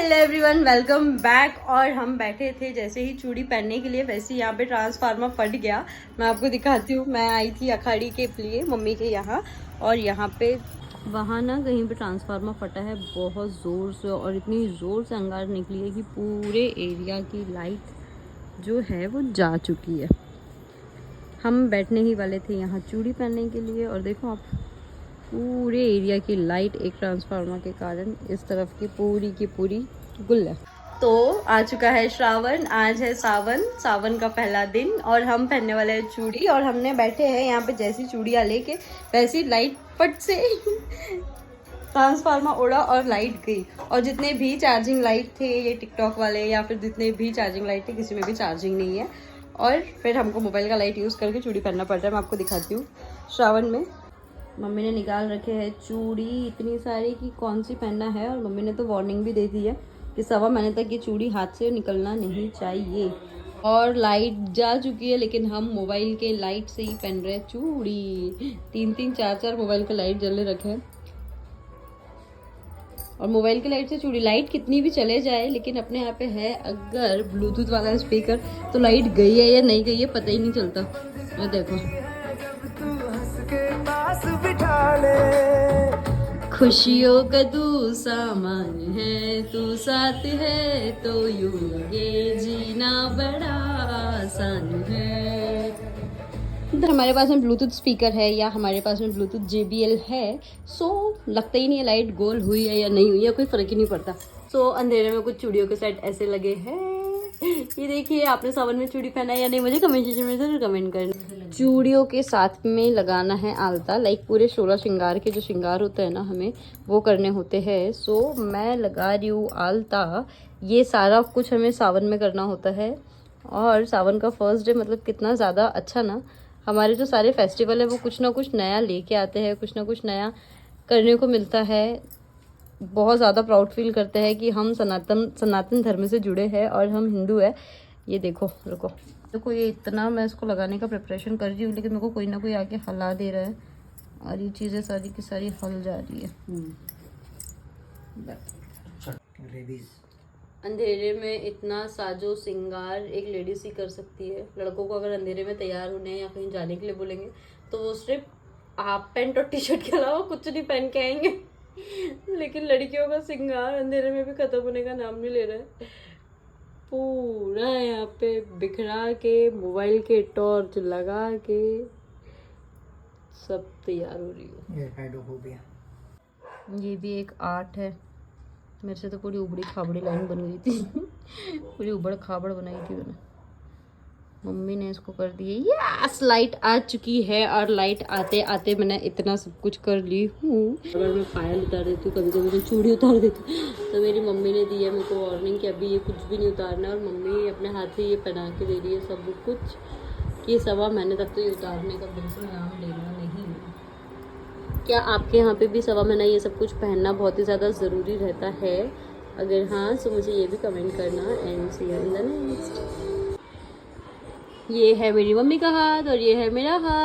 Hello everyone, welcome back. और हम बैठे थे जैसे ही चूड़ी पहनने के लिए, वैसे ही यहाँ पे ट्रांसफार्मर फट गया। मैं आपको दिखाती हूँ। मैं आई थी अखाड़ी के लिए मम्मी के यहाँ, और यहाँ पे वहाँ ना कहीं पे ट्रांसफार्मर फटा है बहुत ज़ोर से, और इतनी ज़ोर से अंगार निकली है कि पूरे एरिया की लाइट जो है वो जा चुकी है। हम बैठने ही वाले थे यहाँ चूड़ी पहनने के लिए, और देखो आप, पूरे एरिया की लाइट एक ट्रांसफार्मर के कारण इस तरफ की पूरी गुल है। तो आ चुका है श्रावण, आज है सावन का पहला दिन, और हम पहनने वाले हैं चूड़ी। और हमने बैठे हैं यहाँ पे जैसी चूड़ियाँ लेके, वैसी लाइट पट से ट्रांसफार्मर उड़ा और लाइट गई। और जितने भी चार्जिंग लाइट थे, ये टिकटॉक वाले या फिर जितने भी चार्जिंग लाइट थे, किसी में भी चार्जिंग नहीं है। और फिर हमको मोबाइल का लाइट यूज़ करके चूड़ी पहनना पड़ता है। मैं आपको दिखाती हूँ। श्रावण में मम्मी ने निकाल रखे हैं चूड़ी इतनी सारी कि कौन सी पहनना है, और मम्मी ने तो वार्निंग भी दे दी है कि 1.25 महीने तक ये चूड़ी हाथ से निकलना नहीं चाहिए। और लाइट जा चुकी है, लेकिन हम मोबाइल के लाइट से ही पहन रहे हैं चूड़ी। 3-3 4-4 मोबाइल के लाइट जले रखे हैं, और मोबाइल के लाइट से चूड़ी। लाइट कितनी भी चले जाए, लेकिन अपने यहाँ पे है अगर ब्लूटूथ वाला स्पीकर, तो लाइट गई है या नहीं गई है पता ही नहीं चलता। और देखो, खुशियों का तू सामान है, तू साथ है तो यूं लगे जीना बड़ा आसान है। इधर हमारे पास में ब्लूटूथ स्पीकर है, या हमारे पास में ब्लूटूथ JBL है, सो लगता ही नहीं है लाइट गोल हुई है या नहीं हुई है, कोई फर्क ही नहीं पड़ता। सो अंधेरे में कुछ चूड़ियों के सेट ऐसे लगे हैं। ये देखिए, आपने सावन में चूड़ी पहना है या नहीं, मुझे कमेंट सेक्शन में जरूर कमेंट करना। चूड़ियों के साथ में लगाना है आलता, लाइक पूरे 16 श्रृंगार के जो श्रृंगार होते हैं ना, हमें वो करने होते हैं। सो मैं लगा रही हूँ आलता। ये सारा कुछ हमें सावन में करना होता है, और सावन का फर्स्ट डे मतलब कितना ज़्यादा अच्छा ना। हमारे जो सारे फेस्टिवल है वो कुछ ना कुछ नया लेके आते हैं, कुछ ना कुछ नया करने को मिलता है। बहुत ज़्यादा प्राउड फील करते हैं कि हम सनातन धर्म से जुड़े हैं और हम हिंदू है। ये देखो, रुको, देखो, ये इतना मैं इसको लगाने का प्रिपरेशन कर रही हूँ, लेकिन मेरे को कोई ना कोई आके हला दे रहा है, और ये चीज़ें सारी की सारी हल जा रही है। अंधेरे में इतना साजो सिंगार एक लेडीज ही कर सकती है। लड़कों को अगर अंधेरे में तैयार होने या कहीं जाने के लिए बोलेंगे, तो वो सिर्फ हाफ पैंट और टी-शर्ट के अलावा कुछ नहीं पहन के आएंगे। लेकिन लड़कियों का सिंगार अंधेरे में भी खत्म होने का नाम नहीं ले रहा है। पूरा यहाँ पे बिखरा के, मोबाइल के टॉर्च लगा के सब तैयार हो रही है। ये भी एक आर्ट है। मेरे से तो पूरी उबड़ी खाबड़ी लाइन बन गई थी। पूरी उबड़ खाबड़ बनाई थी मैंने। मम्मी ने इसको कर दी है। यस, लाइट आ चुकी है, और लाइट आते आते मैंने इतना सब कुछ कर ली हूँ। अगर मैं पायल उतार देती हूँ, कभी कभी मैं चूड़ी उतार देती हूँ, तो मेरी मम्मी ने दी है मेरे को वार्निंग कि अभी ये कुछ भी नहीं उतारना। और मम्मी अपने हाथ से ये पहना के दे रही है सब कुछ, कि 1.25 महीने तक तो ये उतारने का बिल्कुल नाम लेना नहीं है। क्या आपके यहाँ पे भी 1.25 महीना ये सब कुछ पहनना बहुत ही ज़्यादा ज़रूरी रहता है? अगर हाँ, तो मुझे ये भी कमेंट करना। And see you in the next. ये है मेरी मम्मी का हाथ, और ये है मेरा हाथ।